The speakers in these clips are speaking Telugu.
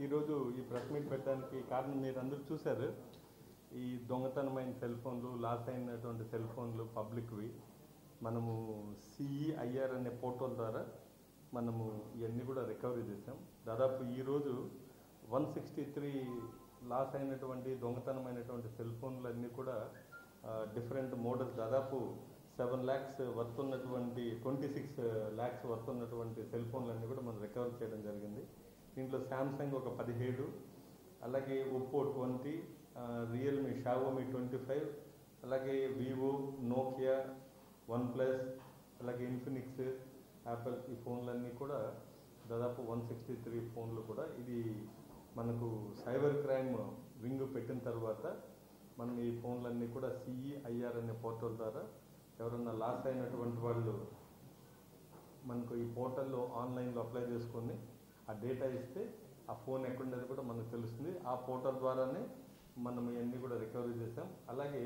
ఈరోజు ఈ ప్రెస్ మీట్ పెట్టడానికి కారణం మీరు అందరూ చూశారు. ఈ దొంగతనమైన సెల్ ఫోన్లు, లాస్ అయినటువంటి సెల్ ఫోన్లు పబ్లిక్వి మనము CEIR అనే పోర్టల్ ద్వారా మనము ఇవన్నీ కూడా రికవరీ చేసాం. దాదాపు ఈరోజు 163 లాస్ అయినటువంటి దొంగతనమైనటువంటి సెల్ ఫోన్లు అన్నీ కూడా డిఫరెంట్ మోడల్స్, దాదాపు 7 lakhs వర్త్ ఉన్నటువంటి 26 lakhs వర్త్ ఉన్నటువంటి సెల్ ఫోన్లు అన్నీ కూడా మనం రికవర్ చేయడం జరిగింది. దీంట్లో శాంసంగ్ ఒక 17, అలాగే ఒప్పో 20, రియల్మీ షావోమి 25, అలాగే వివో, నోకియా, OnePlus, అలాగే ఇన్ఫినిక్స్, యాపిల్, ఈ ఫోన్లన్నీ కూడా దాదాపు 163 ఫోన్లు కూడా. ఇది మనకు సైబర్ క్రైమ్ వింగ్ పెట్టిన తర్వాత మనం ఈ ఫోన్లన్నీ కూడా CEIR అనే పోర్టల్ ద్వారా ఎవరన్నా లాస్ అయినటువంటి వాళ్ళు మనకు ఈ పోర్టల్లో ఆన్లైన్లో అప్లై చేసుకొని ఆ డేటా ఇస్తే ఆ ఫోన్ ఎక్కడుండేది కూడా మనకు తెలుస్తుంది. ఆ పోర్టల్ ద్వారానే మనం ఇవన్నీ కూడా రికవరీ చేసాం. అలాగే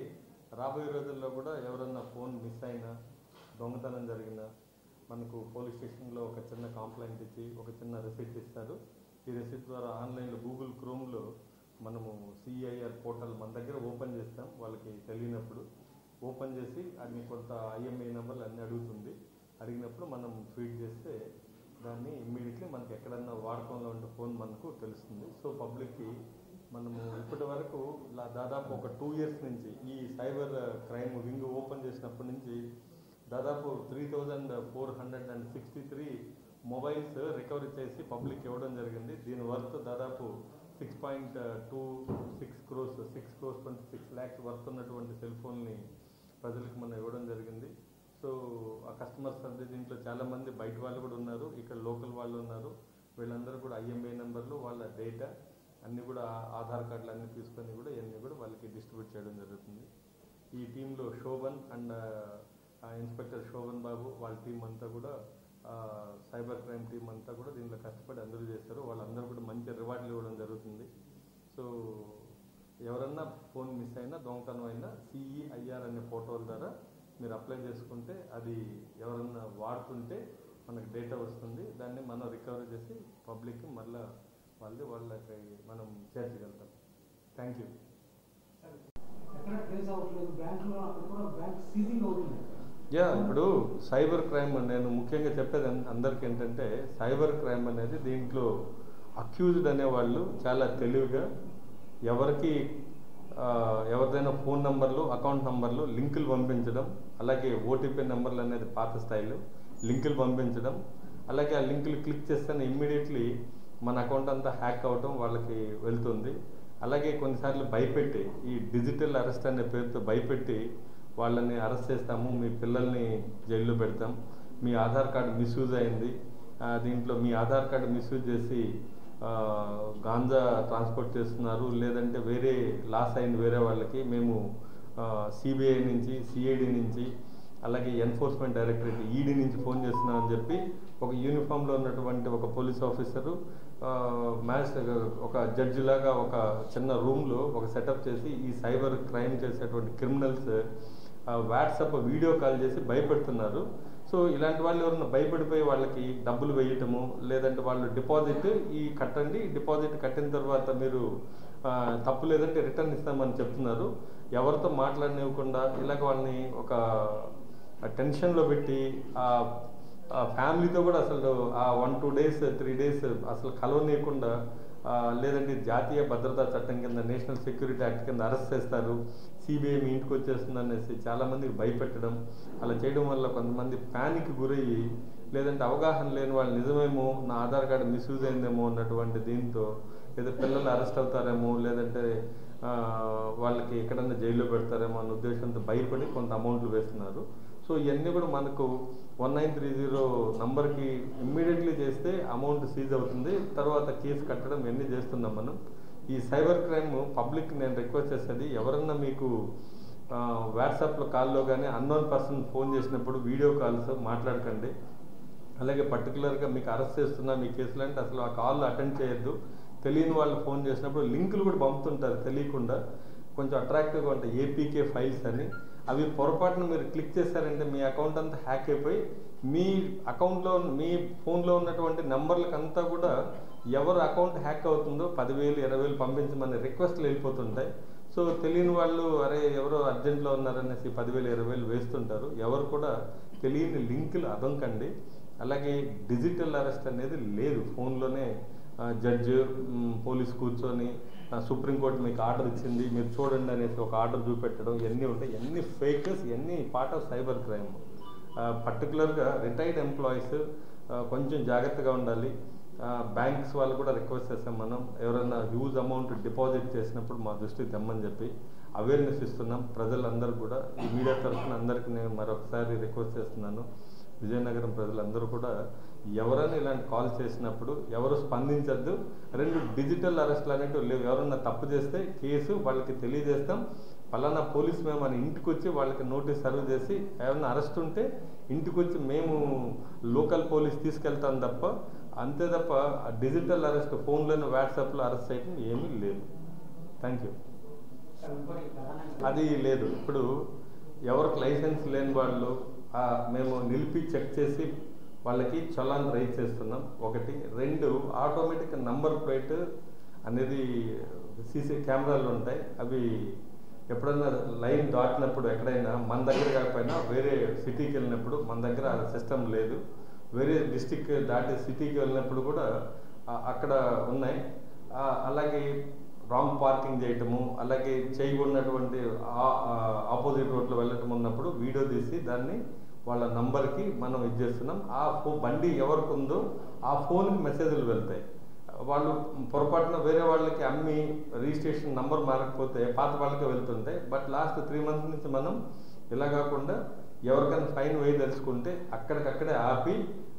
రాబోయే రోజుల్లో కూడా ఎవరన్నా ఫోన్ మిస్ అయినా, దొంగతనం జరిగినా మనకు పోలీస్ స్టేషన్లో ఒక చిన్న కంప్లైంట్ ఇచ్చి ఒక చిన్న రిసిప్ట్ ఇస్తారు. ఈ రిసిప్ట్ ద్వారా ఆన్లైన్లో గూగుల్ క్రోమ్లో మనము CEIR పోర్టల్ మన దగ్గర ఓపెన్ చేస్తాం. వాళ్ళకి తెలియనప్పుడు ఓపెన్ చేసి అది కొంత IMEI నెంబర్లు అన్నీ అడుగుతుంది. అడిగినప్పుడు మనం ఫీడ్ చేస్తే దాన్ని ఇమ్మీడియట్లీ మనకి ఎక్కడన్నా వాడకంలో ఉండే ఫోన్ మనకు తెలుస్తుంది. సో పబ్లిక్కి మనము ఇప్పటి వరకు దాదాపు ఒక 2 years నుంచి ఈ సైబర్ క్రైమ్ వింగ్ ఓపెన్ చేసినప్పటి నుంచి దాదాపు 3463 మొబైల్స్ రికవరీ చేసి పబ్లిక్ ఇవ్వడం జరిగింది. దీని వర్త్ దాదాపు 6.26 crores 6.26 lakhs వర్త్ ఉన్నటువంటి సెల్ ఫోన్ని ప్రజలకు మనం ఇవ్వడం జరిగింది. సో ఆ కస్టమర్స్ అంటే దీంట్లో చాలామంది బయట వాళ్ళు కూడా ఉన్నారు, ఇక్కడ లోకల్ వాళ్ళు ఉన్నారు. వీళ్ళందరూ కూడా IMEI నెంబర్లు, వాళ్ళ డేటా అన్నీ కూడా ఆధార్ కార్డులు అన్నీ తీసుకొని కూడా ఇవన్నీ కూడా వాళ్ళకి డిస్ట్రిబ్యూట్ చేయడం జరుగుతుంది. ఈ టీంలో శోభన్ అండ్ ఇన్స్పెక్టర్ శోభన్ బాబు వాళ్ళ టీం అంతా కూడా సైబర్ క్రైమ్ టీం అంతా కూడా దీంట్లో కష్టపడి అందరూ చేస్తారు. వాళ్ళందరూ కూడా మంచి రివార్డులు ఇవ్వడం జరుగుతుంది. సో ఎవరన్నా ఫోన్ మిస్ అయినా, దొంగతనం అయినా CEIR అనే పోర్టల్ ద్వారా మీరు అప్లై చేసుకుంటే అది ఎవరన్నా వాడుతుంటే మనకు డేటా వస్తుంది. దాన్ని మనం రికవరీ చేసి పబ్లిక్కి మళ్ళీ వాళ్ళకి మనం చేర్చగలుగుతాం. Thank you. ఇప్పుడు సైబర్ క్రైమ్ నేను ముఖ్యంగా చెప్పేది అందరికీ ఏంటంటే, సైబర్ క్రైమ్ అనేది దీంట్లో అక్యూజ్డ్ అనేవాళ్ళు చాలా తెలివిగా ఎవరిదైనా ఫోన్ నంబర్లు, అకౌంట్ నంబర్లు లింకులు పంపించడం, అలాగే OTP నెంబర్లు అనేది పాత స్థాయిలో లింకులు పంపించడం, అలాగే ఆ లింకులు క్లిక్ చేస్తేనే ఇమ్మీడియట్లీ మన అకౌంట్ అంతా హ్యాక్ అవడం వాళ్ళకి వెళ్తుంది. అలాగే కొన్నిసార్లు భయపెట్టి, ఈ డిజిటల్ అరెస్ట్ అనే పేరుతో భయపెట్టి వాళ్ళని అరెస్ట్ చేస్తాము, మీ పిల్లల్ని జైల్లో పెడతాం, మీ ఆధార్ కార్డు మిస్యూజ్ అయింది, దీంట్లో మీ ఆధార్ కార్డు మిస్యూజ్ చేసి గాంజా ట్రాన్స్పోర్ట్ చేస్తున్నారు, లేదంటే వేరే లాస్ అయింది వేరే వాళ్ళకి, మేము CBI నుంచి, CID నుంచి, అలాగే ఎన్ఫోర్స్మెంట్ డైరెక్టరేట్ ED నుంచి ఫోన్ చేస్తున్నామని చెప్పి ఒక యూనిఫామ్లో ఉన్నటువంటి ఒక పోలీస్ ఆఫీసరు ఒక జడ్జి లాగా ఒక చిన్న రూమ్లో ఒక సెటప్ చేసి ఈ సైబర్ క్రైమ్ చేసేటువంటి క్రిమినల్స్ వాట్సాప్ వీడియో కాల్ చేసి భయపెడుతున్నారు. సో ఇలాంటి వాళ్ళు ఎవరన్నా భయపడిపోయి వాళ్ళకి డబ్బులు వేయటము, లేదంటే వాళ్ళు డిపాజిట్ కట్టండి, డిపాజిట్ కట్టిన తర్వాత మీరు తప్పు లేదంటే రిటర్న్ ఇస్తామని చెప్తున్నారు. ఎవరితో మాట్లాడనివ్వకుండా ఇలాగ వాళ్ళని ఒక టెన్షన్లో పెట్టి ఫ్యామిలీతో కూడా అసలు 1-2 days 3 days అసలు కలవనీయకుండా, లేదంటే జాతీయ భద్రతా చట్టం కింద, నేషనల్ సెక్యూరిటీ యాక్ట్ కింద అరెస్ట్ చేస్తారు, CBI మీ ఇంటికి వచ్చేస్తుంది అనేసి చాలామందికి భయపెట్టడం. అలా చేయడం వల్ల కొంతమంది ప్యానిక్ గురయ్యి, లేదంటే అవగాహన లేని వాళ్ళు నిజమేమో నా ఆధార్ కార్డు మిస్యూజ్ అయిందేమో అన్నటువంటి దీంతో, లేదా పిల్లలు అరెస్ట్ అవుతారేమో, లేదంటే వాళ్ళకి ఎక్కడన్నా జైల్లో పెడతారేమో అన్న ఉద్దేశంతో భయపడి కొంత అమౌంట్లు వేస్తున్నారు. సో ఇవన్నీ కూడా మనకు 1930 నంబర్కి ఇమ్మీడియట్లీ చేస్తే అమౌంట్ సీజ్ అవుతుంది. తర్వాత కేసు కట్టడం ఇవన్నీ చేస్తున్నాం మనం. ఈ సైబర్ క్రైమ్ పబ్లిక్ నేను రిక్వెస్ట్ చేసేది, ఎవరన్నా మీకు వాట్సాప్లో కాల్లో కానీ అన్నోన్ పర్సన్ ఫోన్ చేసినప్పుడు వీడియో కాల్స్ మాట్లాడకండి. అలాగే పర్టికులర్గా మీకు అరెస్ట్ చేస్తున్నా మీ కేసులు అంటే అసలు ఆ కాల్ అటెండ్ చేయొద్దు. తెలియని వాళ్ళు ఫోన్ చేసినప్పుడు లింకులు కూడా పంపుతుంటారు తెలియకుండా, కొంచెం అట్రాక్టివ్గా ఉంటాయి, APK ఫైల్స్ అని. అవి పొరపాటున మీరు క్లిక్ చేశారంటే మీ అకౌంట్ అంతా హ్యాక్ అయిపోయి మీ అకౌంట్లో, మీ ఫోన్లో ఉన్నటువంటి నెంబర్లకు అంతా కూడా ఎవరు అకౌంట్ హ్యాక్ అవుతుందో 10,000 20,000 పంపించమని రిక్వెస్ట్లు వెళ్ళిపోతుంటాయి. సో తెలియని వాళ్ళు అరే ఎవరో అర్జెంట్లో ఉన్నారనేసి 10,000 20,000 వేస్తుంటారు. ఎవరు కూడా తెలియని లింకులు అదొంకండి. అలాగే డిజిటల్ అరెస్ట్ అనేది లేదు. ఫోన్లోనే జడ్జి పోలీస్ కూర్చొని సుప్రీంకోర్టు మీకు ఆర్డర్ ఇచ్చింది మీరు చూడండి అనేసి ఒక ఆర్డర్ చూపెట్టడం ఇవన్నీ ఉంటాయి. ఇవన్నీ ఫేకర్స్, ఇవన్నీ పార్ట్ ఆఫ్ సైబర్ క్రైమ్. పర్టికులర్గా రిటైర్డ్ ఎంప్లాయీస్ కొంచెం జాగ్రత్తగా ఉండాలి. బ్యాంక్స్ వాళ్ళు కూడా రిక్వెస్ట్ చేస్తాం, మనం ఎవరైనా హ్యూజ్ అమౌంట్ డిపాజిట్ చేసినప్పుడు మా దృష్టికి తెమ్మని చెప్పి అవేర్నెస్ ఇస్తున్నాం. ప్రజలందరూ కూడా ఈ మీడియా తరఫున అందరికీ నేను మరొకసారి రిక్వెస్ట్ చేస్తున్నాను, విజయనగరం ప్రజలందరూ కూడా ఎవరైనా ఇలాంటి కాల్ చేసినప్పుడు ఎవరు స్పందించద్దు. 2 డిజిటల్ అరెస్ట్లు అనేవి లేవు. ఎవరన్నా తప్పు చేస్తే కేసు వాళ్ళకి తెలియజేస్తాం. పలానా పోలీస్ మేము మన ఇంటికి వచ్చి వాళ్ళకి నోటీస్ సర్వ్ చేసి ఏమైనా అరెస్ట్ ఉంటే ఇంటికి వచ్చి మేము లోకల్ పోలీస్ తీసుకెళ్తాం తప్ప, అంతే తప్ప డిజిటల్ అరెస్ట్ ఫోన్లోనే వాట్సాప్లో అరెస్ట్ చేయడం ఏమీ లేదు. Thank you. అది లేదు. ఇప్పుడు ఎవరికి లైసెన్స్ లేని వాళ్ళు మేము నిలిపి చెక్ చేసి వాళ్ళకి చలాన్ రైజ్ చేస్తున్నాం. 1. 2 ఆటోమేటిక్ నంబర్ ప్లేట్ అనేది సీసీ కెమెరాలు ఉంటాయి. అవి ఎప్పుడైనా లైన్ దాటినప్పుడు ఎక్కడైనా మన దగ్గర కాకపోయినా వేరే సిటీకి వెళ్ళినప్పుడు మన దగ్గర సిస్టమ్ లేదు, వేరే డిస్టిక్ దాటి సిటీకి వెళ్ళినప్పుడు కూడా అక్కడ ఉన్నాయి. అలాగే రాంగ్ పార్కింగ్ చేయటము, అలాగే చేయకున్నటువంటి ఆపోజిట్ రోడ్లో వెళ్ళటం ఉన్నప్పుడు వీడియో తీసి దాన్ని వాళ్ళ నంబర్కి మనం ఇచ్చేస్తున్నాం. ఆ బండి ఎవరికి ఉందో ఆ ఫోన్కి మెసేజ్లు వెళ్తాయి. వాళ్ళు పొరపాటున వేరే వాళ్ళకి అమ్మి రిజిస్ట్రేషన్ నంబర్ మారకపోతే పాత వాళ్ళకే వెళ్తుంటాయి. బట్ లాస్ట్ 3 months నుంచి మనం ఇలా కాకుండా ఎవరికైనా ఫైన్ వేయదలుచుకుంటే అక్కడికక్కడే ఆపి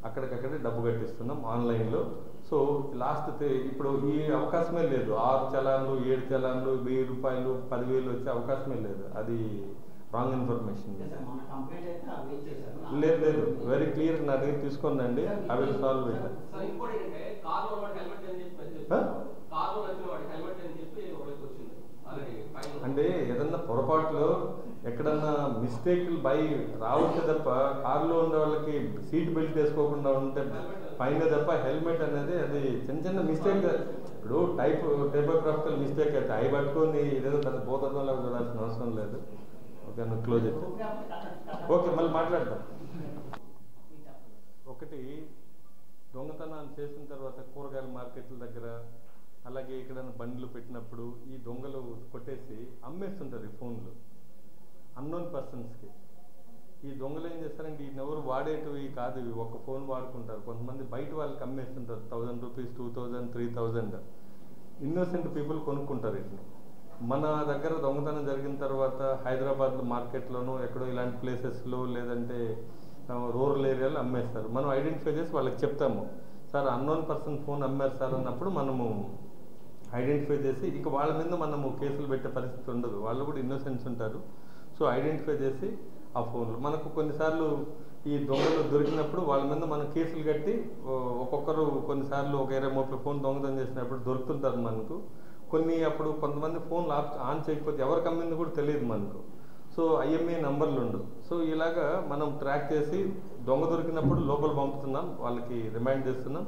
అక్కడికక్కడే డబ్బు కట్టిస్తున్నాం ఆన్లైన్లో. సో లాస్ట్ ఇప్పుడు ఈ అవకాశమే లేదు. 6 చలాన్లు 7 చలాన్లు 1000 రూపాయలు 10,000 వచ్చే అవకాశమే లేదు. అది రాంగ్ ఇన్ఫర్మేషన్. లేదు, వెరీ క్లియర్ నా దగ్గర తీసుకోండి, ఐ విల్ సాల్వ్ ఇట్. అంటే ఏదన్నా పొరపాట్లు ఎక్కడన్నా మిస్టేక్లు రావచ్చు తప్ప కారులో ఉండే వాళ్ళకి సీట్ బెల్ట్ వేసుకోకుండా ఉంటే పైన తప్ప హెల్మెట్ అనేది అది చిన్న మిస్టేక్. ఇప్పుడు టైపోగ్రాఫికల్ మిస్టేక్ అయితే అవి పట్టుకొని ఇదేదో పెద్ద పోతుందో చూడాల్సిన అవసరం లేదు. ఓకే, నువ్వు క్లోజ్ అయితే ఓకే, మళ్ళీ మాట్లాడతాం. 1, దొంగతనాలు చేసిన తర్వాత కూరగాయల మార్కెట్ల దగ్గర అలాగే ఎక్కడైనా బండ్లు పెట్టినప్పుడు ఈ దొంగలు కొట్టేసి అమ్మేస్తుంటారు ఈ ఫోన్లు అన్నోన్ పర్సన్స్కి. ఈ దొంగలు ఏం చేస్తారంటే ఈ ఎవరు వాడేటివి కాదు, ఇవి ఒక ఫోన్ వాడుకుంటారు. కొంతమంది బయట వాళ్ళకి అమ్మేస్తుంటారు 1000 రూపీస్ 2000 3000. ఇన్నోసెంట్ పీపుల్ కొనుక్కుంటారు వీటిని. మన దగ్గర దొంగతనం జరిగిన తర్వాత హైదరాబాద్లో మార్కెట్లోనూ ఎక్కడో ఇలాంటి ప్లేసెస్లో లేదంటే రూరల్ ఏరియాలో అమ్మేస్తారు. మనం ఐడెంటిఫై చేసి వాళ్ళకి చెప్తాము, సార్ అన్నోన్ పర్సన్ ఫోన్ అమ్మారు సార్ అన్నప్పుడు మనము ఐడెంటిఫై చేసి ఇక వాళ్ళ మీద మనము కేసులు పెట్టే పరిస్థితి ఉండదు. వాళ్ళు కూడా ఇన్నోసెన్స్ ఉంటారు. సో ఐడెంటిఫై చేసి ఆ ఫోన్లు మనకు కొన్నిసార్లు ఈ దొంగలు దొరికినప్పుడు వాళ్ళ మీద మనం కేసులు కట్టి ఒక్కొక్కరు కొన్నిసార్లు ఒక 20-30 ఫోన్ దొంగతనం చేసినప్పుడు దొరుకుతుంటారు మనకు. అప్పుడు కొంతమంది ఫోన్లు ఆన్ చేయకపోతే ఎవరికి అమ్మింది కూడా తెలియదు మనకు. సో IMEI నంబర్లు ఉండవు. సో ఇలాగా మనం ట్రాక్ చేసి దొంగ దొరికినప్పుడు లోపల పంపుతున్నాం, వాళ్ళకి రిమైండ్ చేస్తున్నాం.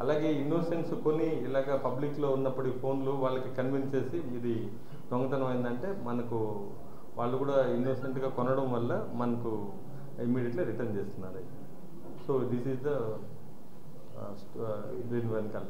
అలాగే ఇన్నోసెన్స్ కొని ఇలాగ పబ్లిక్లో ఉన్నప్పుడు ఈ ఫోన్లు వాళ్ళకి కన్విన్స్ చేసి ఇది దొంగతనం అయిందంటే మనకు వాళ్ళు కూడా ఇన్నోసెంట్గా కొనడం వల్ల మనకు ఇమ్మీడియట్లీ రిటర్న్ చేస్తున్నారు. సో దిస్ ఈజ్ ద దీని వెనకాల